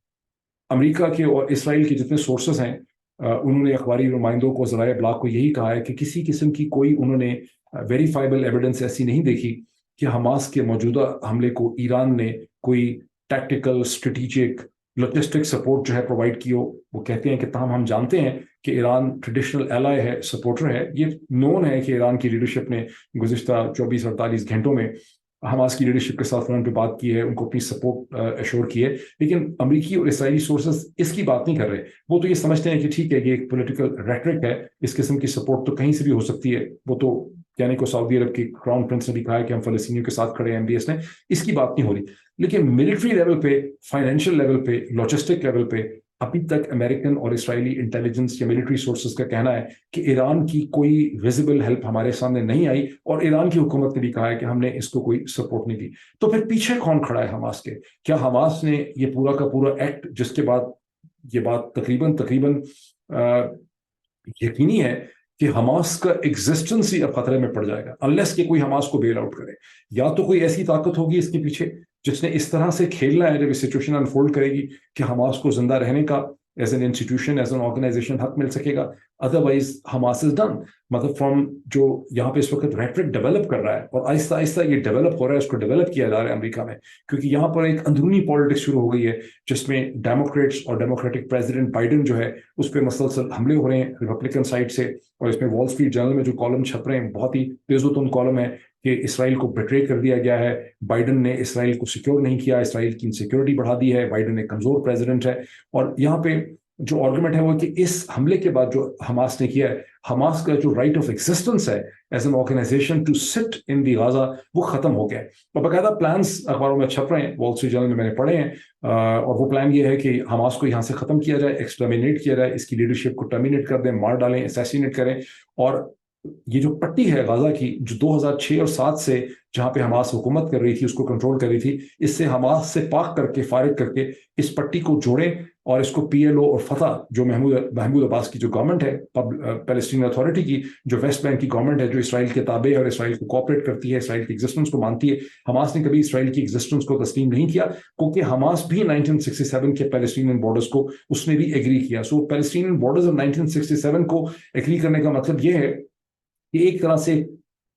अमेरिका के और इसराइल के जितने सोर्सेस हैं उन्होंने अखबारी नुमाइंदों को, ज़राए ब्लाग को यही कहा है कि किसी किस्म की कोई उन्होंने वेरीफाइबल एविडेंस ऐसी नहीं देखी कि हमास के मौजूदा हमले को ईरान ने कोई टैक्टिकल, स्ट्रेटेजिक, लॉजिस्टिक सपोर्ट जो है प्रोवाइड की हो। वो कहते हैं कि ताहम हम जानते हैं कि ईरान ट्रेडिशनल एलाय है, सपोर्टर है। ये नोन है कि ईरान की लीडरशिप ने गुज़िश्ता 24-48 घंटों में हमास की लीडरशिप के साथ फोन पे बात की है, उनको अपनी सपोर्ट एश्योर की है। लेकिन अमेरिकी और इसराइली सोर्सेस इसकी बात नहीं कर रहे। वो तो ये समझते हैं कि ठीक है, ये एक पॉलिटिकल रेटरिक है, इस किस्म की सपोर्ट तो कहीं से भी हो सकती है। वो तो कहने को सऊदी अरब की क्राउन प्रिंस ने भी कहा है कि हम फलस्तीनियों के साथ खड़े हैं, MBS ने, इसकी बात नहीं हो रही। लेकिन मिलिट्री लेवल पे, फाइनेंशियल लेवल पे, लॉजिस्टिक लेवल पे अभी तक अमेरिकन और इसराइली इंटेलिजेंस या मिलिट्री सोर्सेस का कहना है कि ईरान की कोई विजिबल हेल्प हमारे सामने नहीं आई, और ईरान की हुकूमत ने भी कहा है कि हमने इसको कोई सपोर्ट नहीं दी। तो फिर पीछे कौन खड़ा है हमास के? क्या हमास ने ये पूरा का पूरा एक्ट, जिसके बाद ये बात तकरीबन यकीनी है कि हमास का एग्जिस्टेंस ही अब खतरे में पड़ जाएगा अनलेस कि कोई हमास को बेल आउट करे। या तो कोई ऐसी ताकत होगी इसके पीछे जिसने इस तरह से खेलना है, जब ये सिचुएशन अनफोल्ड करेगी कि हमास को जिंदा रहने का as an institution, as an organisation हक मिल सकेगा। Otherwise Hamas is done. मतलब फ्रॉम जो यहाँ पे इस वक्त रेटरिक डेवलप कर रहा है, और आहिस्ता आहिस्ता ये डेवलप हो रहा है, उसको डेवलप किया जा रहा है अमेरिका में, क्योंकि यहाँ पर एक अंदरूनी पॉलिटिक्स शुरू हो गई है जिसमें डेमोक्रेट्स और डेमोक्रेटिक प्रेसिडेंट बाइडन जो है उस पर मसलसल हमले हो रहे हैं रिपब्लिकन साइड से। और इसमें वॉल स्ट्रीट जर्नल में जो कॉलम छप रहे हैं बहुत ही तेजोतुन कॉलम है कि इसराइल को बिट्रे कर दिया गया है, बाइडन ने इसराइल को सिक्योर नहीं किया, इसराइल की इनसिक्योरिटी बढ़ा दी है, बाइडन एक कमजोर प्रेसिडेंट है। और यहाँ पे जो आर्गुमेंट है वो कि इस हमले के बाद जो हमास ने किया है, हमास का जो राइट ऑफ एग्जिस्टेंस है as an organisation to sit in the Gaza, वो खत्म हो गया है। और बाकायदा प्लान्स अखबारों में छप रहे हैं, वॉल स्ट्रीट जर्नल में मैंने पढ़े हैं, और वो प्लान ये है कि हमास को यहाँ से खत्म किया जाए, एक्सटर्मिनेट किया जाए, इसकी लीडरशिप को टर्मिनेट कर दें, मार डालें, असैसिनेट करें। और ये जो पट्टी है गाजा की, जो 2006 और 7 से जहां पे हमास हुकूमत कर रही थी, उसको कंट्रोल कर रही थी, इससे हमास से पाक करके, फारिग करके इस पट्टी को जोड़ें और इसको PLO और फतह, जो महमूद अब्बास की जो गवर्नमेंट है, पैलेस्टीनियन अथॉरिटी की, जो वेस्ट बैंक की गवर्नमेंट है, जो इसराइल के ताबे और इसराइल को कोऑपरेट करती है, इसराइल की एग्जिस्टेंस को मानती है। हमास ने कभी इसराइल की एग्जिस्टेंस को तस्लीम नहीं किया, क्योंकि हमास भी 1967 के पैलेस्टीनियन बॉर्डर्स को उसने भी एग्री किया। सो पैलेस्टीनियन बॉर्डर्स ऑफ 1967 को एग्री करने का मतलब यह है कि एक तरह से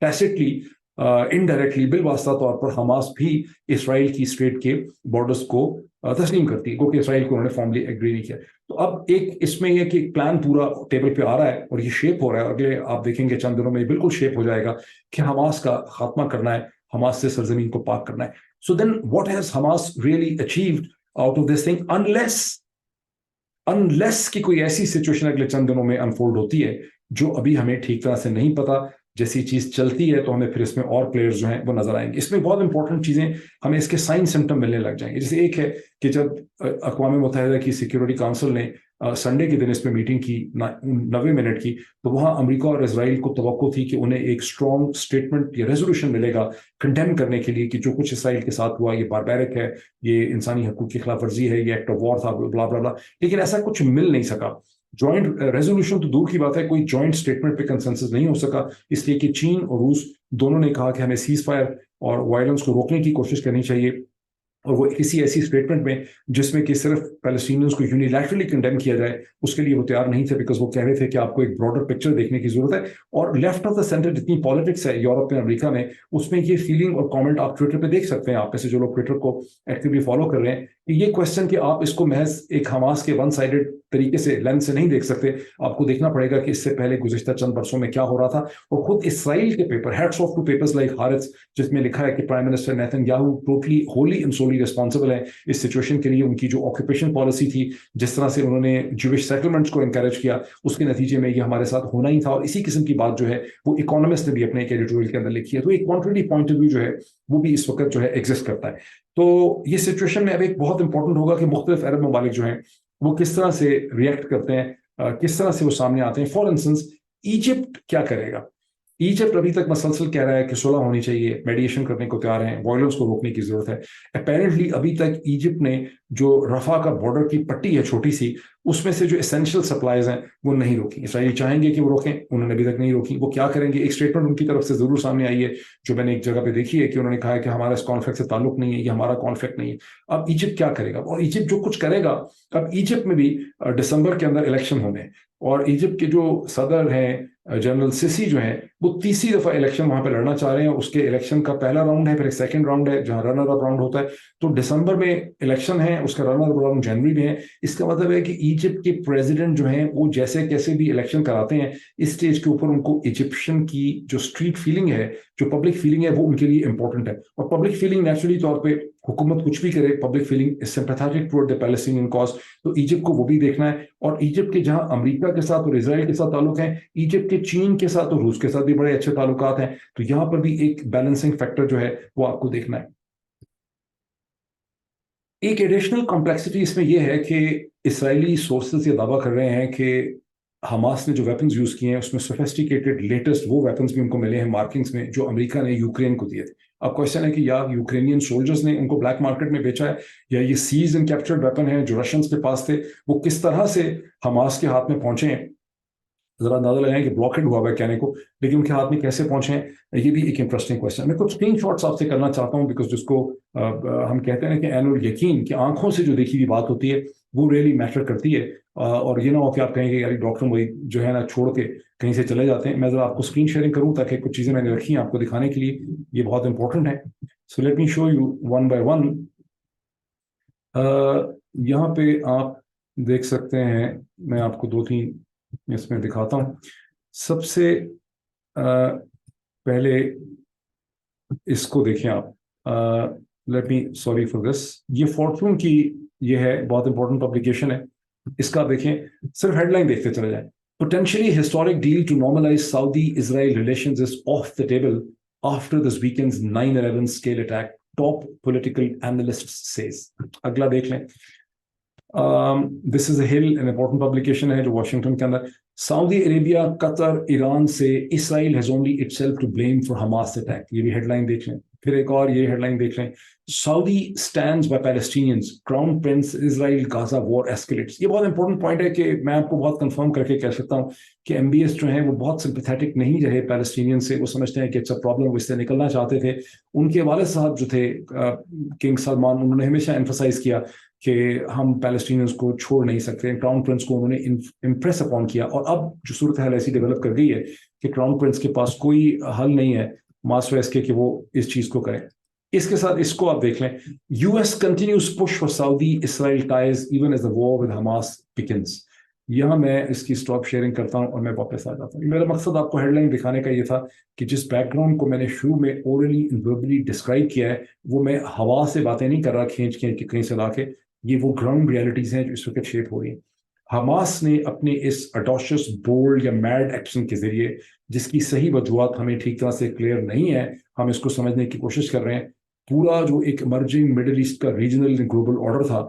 टैसिटली, इनडायरेक्टली, बिलवास्ता तौर पर हमास भी इसराइल की स्टेट के बॉर्डर्स को तस्लीम करती है, क्योंकि इसराइल को उन्होंने फॉर्मली एग्री नहीं किया। तो अब एक इसमें यह कि प्लान पूरा टेबल पे आ रहा है और ये शेप हो रहा है, अगले आप देखेंगे चंद दिनों में बिल्कुल शेप हो जाएगा कि हमास का खात्मा करना है, हमास से सरजमीन को पाक करना है। So then what has Hamas really achieved out of this thing, unless कि कोई ऐसी सिचुएशन अगले चंद दिनों में अनफोल्ड होती है जो अभी हमें ठीक तरह से नहीं पता। جیسی چیز چلتی ہے تو ہمیں پھر اس میں اور پلیئرز جو ہیں وہ نظر آئیں گے. اس میں بہت انپورٹنٹ چیزیں ہمیں اس کے سائن سمٹم ملنے لگ جائیں گے. جیسے ایک ہے کہ جب اقوام متحدہ کی سیکیورٹی کونسل نے سنڈے کے دن اس میں میٹنگ کی 90 منٹ کی, تو وہاں امریکہ اور اسرائیل کو توقع تھی کہ انہیں ایک اسٹرانگ اسٹیٹمنٹ یا ریزولوشن ملے گا کنڈیم کرنے کے لیے کہ جو کچھ اسرائیل کے ساتھ ہوا یہ باربیرک ہے, یہ انسانی حقوق کی خلاف ورزی ہے, یہ ایکٹ آف وار تھا, بلا بلا بلا. لیکن ایسا کچھ مل نہیں سکا. جوائنٹ ریزولوشن تو دور کی بات ہے, کوئی جوائنٹ اسٹیٹمنٹ پہ کنسنسس نہیں ہو سکا, اس لیے کہ چین اور روس دونوں نے کہا کہ ہمیں سیز فائر اور وائلنس کو روکنے کی کوشش کرنی چاہیے, اور وہ کسی ایسی اسٹیٹمنٹ میں جس میں کہ صرف پیلسٹینینز کو یونیلیٹرلی کنڈیم کیا جائے اس کے لیے وہ تیار نہیں تھے, بیکاز وہ کہہ رہے تھے کہ آپ کو ایک براڈر پکچر دیکھنے کی ضرورت ہے. اور لیفٹ آف دا سینٹر جتنی پالیٹکس ہے یورپ میں, امریکہ میں, اس میں یہ فیلنگ اور کامنٹ آپ ٹویٹر پہ دیکھ سکتے ہیں, آپ میں سے جو لوگ ٹویٹر کو ایکٹیولی فالو کر رہے ہیں, کہ یہ کوشچن کہ آپ اس کو محض ایک حماس کے ون سائیڈڈ طریقے سے لینس سے نہیں دیکھ سکتے, آپ کو دیکھنا پڑے گا کہ اس سے پہلے گزشتہ چند برسوں میں کیا ہو رہا تھا. اور خود اسرائیل کے paper, heads of two papers like Haaretz, جس میں لکھا ہے کہ prime minister Netanyahu totally wholly and solely responsible ہے اس سچویشن کے لیے. ان کی جو آکوپیشن پالیسی تھی, جس طرح سے انہوں نے جوش سیٹلمنٹس کو انکریج کیا, اس کے نتیجے میں یہ ہمارے ساتھ ہونا ہی تھا. اور اسی قسم کی بات جو ہے وہ اکانومسٹ نے بھی اپنے ایک ایڈیٹوریل کے اندر لکھی ہے. تو ایک کانٹریری پوائنٹ آف ویو جو ہے وہ بھی اس وقت جو ہے ایگزسٹ کرتا ہے. تو یہ سچویشن میں اب ایک بہت امپورٹنٹ ہوگا کہ مختلف عرب ممالک جو ہیں وہ کس طرح سے ریئیکٹ کرتے ہیں, کس طرح سے وہ سامنے آتے ہیں. فار انسٹنس ایجپٹ کیا کرے گا؟ ایجپٹ ابھی تک مسلسل کہہ رہا ہے کہ صلح ہونی چاہیے, میڈیشن کرنے کو تیار ہیں, وائلنس کو روکنے کی ضرورت ہے. اپیرنٹلی ابھی تک ایجپٹ نے جو رفح کا بارڈر کی پٹی ہے چھوٹی سی, اس میں سے جو اسینشیل سپلائز ہیں وہ نہیں روکی. اسرائیلی چاہیں گے کہ وہ روکیں, انہوں نے ابھی تک نہیں روکی. وہ کیا کریں گے؟ ایک اسٹیٹمنٹ ان کی طرف سے ضرور سامنے آئی ہے جو میں نے ایک جگہ پہ دیکھی ہے کہ انہوں نے کہا ہے کہ ہمارا اس کانفلکٹ سے تعلق نہیں ہے, یہ ہمارا کانفلکٹ نہیں ہے. اب ایجپٹ کیا کرے گا؟ اور ایجپٹ جو کچھ کرے گا, اب ایجپٹ میں بھی دسمبر کے اندر الیکشن ہونے ہیں, اور ایجپٹ کے جو صدر ہیں جنرل سیسی جو ہیں وہ تیسری دفعہ الیکشن وہاں پہ لڑنا چاہ رہے ہیں. اس کے الیکشن کا پہلا راؤنڈ ہے, پھر ایک سیکنڈ راؤنڈ ہے جہاں رنر اپ راؤنڈ ہوتا ہے. تو دسمبر میں الیکشن ہے, اس کا رنر اپ راؤنڈ جنوری میں ہے. اس کا مطلب ہے کہ ایجپٹ کے پریزیڈنٹ جو ہیں وہ جیسے کیسے بھی الیکشن کراتے ہیں, اس سٹیج کے اوپر ان کو ایجپشن کی جو اسٹریٹ فیلنگ ہے, جو پبلک فیلنگ ہے, وہ ان کے لیے امپورٹنٹ ہے. اور پبلک فیلنگ نیچرلی طور پہ حکومت کچھ بھی کرے, public feeling is sympathetic toward the Palestinian cause. تو ایجپٹ کو وہ بھی دیکھنا ہے. اور ایجپٹ کے جہاں امریکہ کے ساتھ اور اسرائیل کے ساتھ تعلق ہیں, ایجپٹ کے چین کے ساتھ اور روس کے ساتھ بھی بڑے اچھے تعلقات ہیں. تو یہاں پر بھی ایک بیلنسنگ فیکٹر جو ہے وہ آپ کو دیکھنا ہے. ایک ایڈیشنل کمپلیکسٹی اس میں یہ ہے کہ اسرائیلی سورسز یہ دعویٰ کر رہے ہیں کہ حماس نے جو ویپنز یوز کیے ہیں اس میں سوفیسٹیکیٹڈ لیٹسٹ وہ ویپنز بھی ان کو ملے ہیں مارکنگز میں جو امریکہ نے یوکرین کو دیے تھے. اب کوشچن ہے کہ یا یوکرینین سولجرز نے ان کو بلیک مارکیٹ میں بیچا ہے, یا یہ سیز اینڈ کیپچرڈ ویپن ہیں جو رشینز کے پاس تھے وہ کس طرح سے حماس کے ہاتھ میں پہنچے ہیں. ذرا اندازہ لگائیں کہ بلاکڈ ہوا ہے کہنے کو, لیکن ان کے ہاتھ میں کیسے پہنچے ہیں, یہ بھی ایک انٹرسٹنگ کوشچن. میں کچھ اسکرین شاٹس آپ سے کرنا چاہتا ہوں, بیکاز جس کو ہم کہتے ہیں کہ عین الیقین کہ آنکھوں سے جو دیکھی ہوئی بات ہوتی ہے وہ ریئلی میٹر کرتی ہے. اور یہ نہ ہو کہ آپ کہیں کہ یار ڈاکٹر وہی جو ہے نا چھوڑ کے کہیں سے چلے جاتے ہیں. میں ذرا آپ کو اسکرین شیئرنگ کروں تاکہ کچھ چیزیں میں نے رکھی ہیں آپ کو دکھانے کے لیے, یہ بہت امپورٹنٹ ہے. So let me show you one by one. یہاں پہ آپ دیکھ سکتے ہیں, میں آپ کو 2-3 اس میں دکھاتا ہوں. سب سے پہلے اس کو دیکھیں آپ, let me sorry for this. یہ فارچون کی یہ ہے, بہت امپورٹنٹ پبلیکیشن ہے. اس کا دیکھیں, صرف ہیڈ لائن دیکھتے چلے جائیں. Potentially historic deal to normalize Saudi-Israel relations is off the table after this weekend's 9/11 scale attack, top political analysts says. اگلا دیکھ لیں. This is a Hill, an important publication ہے جو واشنگٹن کے اندر. سعودی عربیہ, قطر, ایران سے Israel has only itself to blame for Hamas attack. یہ بھی head line دیکھ لیں. پھر ایک اور یہ ہیڈ لائن دیکھ لیں, Saudi stands by Palestinians, Crown Prince, Israel Gaza war escalates. یہ بہت امپورٹنٹ پوائنٹ ہے کہ میں آپ کو بہت کنفرم کر کے کہہ سکتا ہوں کہ ایم بی ایس جو ہیں وہ بہت سمپیتھیٹک نہیں رہے پیلسٹینین سے. وہ سمجھتے ہیں کہ اٹس اے پرابلم, وہ اس سے نکلنا چاہتے تھے. ان کے والد صاحب جو تھے کنگ سلمان, انہوں نے ہمیشہ ایمفسائز کیا کہ ہم پیلسٹینینز کو چھوڑ نہیں سکتے. کراؤن پرنس کو انہوں نے امپریس اپون کیا. اور اب جو صورتحال ایسی ڈیولپ کر گئی ہے کہ کراؤن پرنس کے پاس کوئی حل نہیں ہے ماسٹر ایس کے کہ وہ اس چیز کو کریں. اس کے ساتھ اس کو آپ دیکھ لیں, U S continues push for Saudi Israel ties even as the war with Hamas begins. یہاں میں اس کی اسٹاپ شیئرنگ کرتا ہوں اور میں واپس آ جاتا ہوں. میرا مقصد آپ کو ہیڈ لائن دکھانے کا یہ تھا کہ جس بیک گراؤنڈ کو میں نے شروع میں اورلی اینڈ وربلی ڈسکرائب کیا ہے وہ میں ہوا سے باتیں نہیں کر رہا کھینچ کھینچ کے کہیں سے لا کے. یہ وہ گراؤنڈ ریالٹیز ہیں جو اس وقت شیپ ہو رہی ہیں. حماس نے اپنے اس اٹوشس بولڈ یا میڈ ایکشن کے ذریعے جس کی صحیح وجوہات ہمیں ٹھیک طرح سے کلیئر نہیں ہے, ہم اس کو سمجھنے کی کوشش کر رہے ہیں, پورا جو ایک ایمرجنگ مڈل ایسٹ کا ریجنل گلوبل آرڈر تھا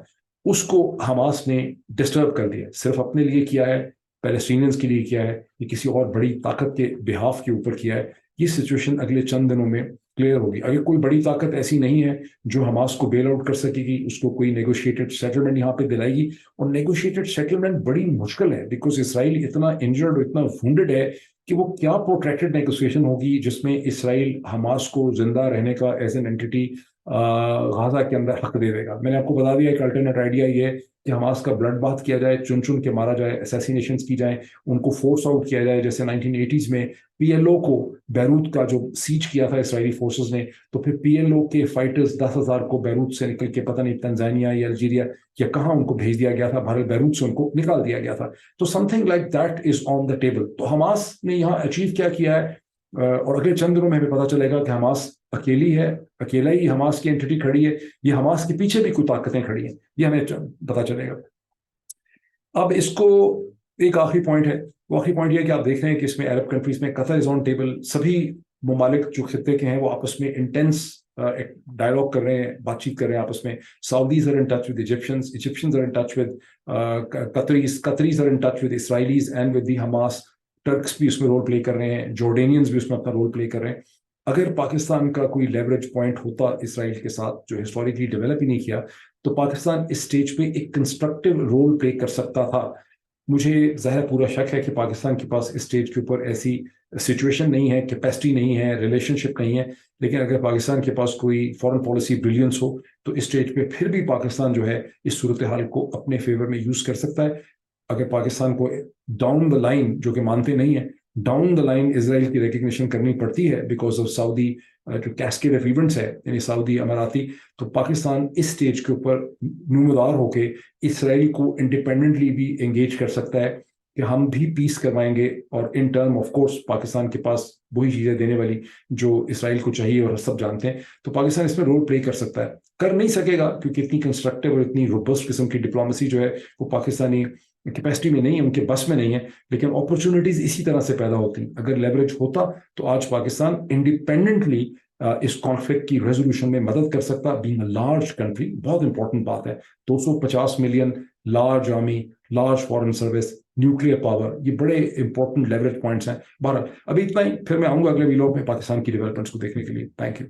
اس کو حماس نے ڈسٹرب کر دیا. صرف اپنے لیے کیا ہے, پیلسٹینینز کے لیے کیا ہے, یہ کسی اور بڑی طاقت کے بہاف کے اوپر کیا ہے. یہ سچویشن اگلے چند دنوں میں کلیئر ہوگی. اگر کوئی بڑی طاقت ایسی نہیں ہے جو حماس کو بیل آؤٹ کر سکے گی, اس کو کوئی نیگوشیٹڈ سیٹلمنٹ یہاں پہ دلائے گی, اور نیگوشیٹڈ سیٹلمنٹ بڑی مشکل ہے بیکاز اسرائیل اتنا انجرڈ اور اتنا وونڈڈ ہے کہ وہ کیا پروٹریکٹڈ نیگوسیشن ہوگی جس میں اسرائیل حماس کو زندہ رہنے کا ایز این اینٹی غازہ کے اندر حق دے دے گا. میں نے آپ کو بتا دیا ایک الٹرنیٹ آئیڈیا یہ ہے کہ حماس کا بلڈ باتھ کیا جائے, چن چن کے مارا جائے, اسیسینیشنز کی جائیں, ان کو فورس آؤٹ کیا جائے, جیسے 1980s میں پی ایل او کو بیروت کا جو سیچ کیا تھا اسرائیلی فورسز نے, تو پھر پی ایل او کے فائٹرز 10,000 کو بیروت سے نکل کے پتہ نہیں تنزانیہ یا الجیریا یا کہاں ان کو بھیج دیا گیا تھا, بھارت بیروت سے ان کو نکال دیا گیا تھا. تو some thing like that is on the table. تو حماس نے یہاں اچیو کیا ہے, اور اگلے چند دنوں میں ہمیں پتہ چلے گا کہ حماس اکیلی ہے, اکیلا ہی حماس کی اینٹی کھڑی ہے, یہ حماس کے پیچھے بھی کوئی طاقتیں کھڑی ہیں, یہ ہمیں پتہ چلے گا. اب اس کو ایک آخری پوائنٹ ہے, وہ آخری پوائنٹ یہ ہے کہ آپ دیکھ رہے ہیں کہ اس میں عرب کنٹریز میں قطر از آن ٹیبل. سبھی ممالک جو خطے کے ہیں وہ آپس میں انٹینس ڈائلاگ کر رہے ہیں, بات چیت کر رہے ہیں آپس میں. Saudis are in touch with Egyptians, Egyptians are in touch with Qataris are in touch with Israelis and with the Hamas. Turks بھی اس میں رول پلے کر رہے ہیں, جورڈینینز بھی اس میں اپنا رول پلے کر رہے ہیں. اگر پاکستان کا کوئی لیوریج پوائنٹ ہوتا اسرائیل کے ساتھ جو ہسٹوریکلی ڈیولپ ہی نہیں کیا, تو پاکستان اس سٹیج پہ ایک کنسٹرکٹیو رول پلے کر سکتا تھا. مجھے ظاہر پورا شک ہے کہ پاکستان کے پاس اس سٹیج کے اوپر ایسی سچویشن نہیں ہے, کیپیسٹی نہیں ہے, ریلیشن شپ نہیں ہے. لیکن اگر پاکستان کے پاس کوئی فارن پالیسی بریلینس ہو تو اس سٹیج پہ پھر بھی پاکستان جو ہے اس صورتحال کو اپنے فیور میں یوز کر سکتا ہے. اگر پاکستان کو ڈاؤن دا لائن, جو کہ مانتے نہیں ہیں, ڈاؤن دا لائن اسرائیل کی ریکگنیشن کرنی پڑتی ہے بیکاز آف سعودی جو کیسکیڈ آف ایونٹس ہے, یعنی سعودی اماراتی, تو پاکستان اس سٹیج کے اوپر نمودار ہو کے اسرائیل کو انڈیپینڈنٹلی بھی انگیج کر سکتا ہے کہ ہم بھی پیس کروائیں گے, اور in term of course Pakistan کے پاس وہی چیزیں دینے والی جو اسرائیل کو چاہیے اور سب جانتے ہیں. تو پاکستان اس میں رول پلے کر سکتا ہے, کر نہیں سکے گا کیونکہ اتنی کنسٹرکٹیو اور اتنی روبسٹ قسم کی ڈپلومیسی جو ہے وہ پاکستانی کیپیسٹی میں نہیں ہے, ان کے بس میں نہیں ہے. لیکن اپرچونٹیز اسی طرح سے پیدا ہوتی ہیں. اگر لیوریج ہوتا تو آج پاکستان انڈیپینڈنٹلی اس کانفلکٹ کی ریزولوشن میں مدد کر سکتا. بینگ اے لارج کنٹری, بہت امپورٹنٹ بات ہے, 250 million, large army, large foreign service, nuclear power, یہ بڑے امپورٹنٹ لیوریج پوائنٹس ہیں. بہرحال ابھی اتنا ہی, پھر میں آؤں گا اگلے ویلاگ میں پاکستان کی ڈیولپمنٹس کو دیکھنے کے لیے. Thank you.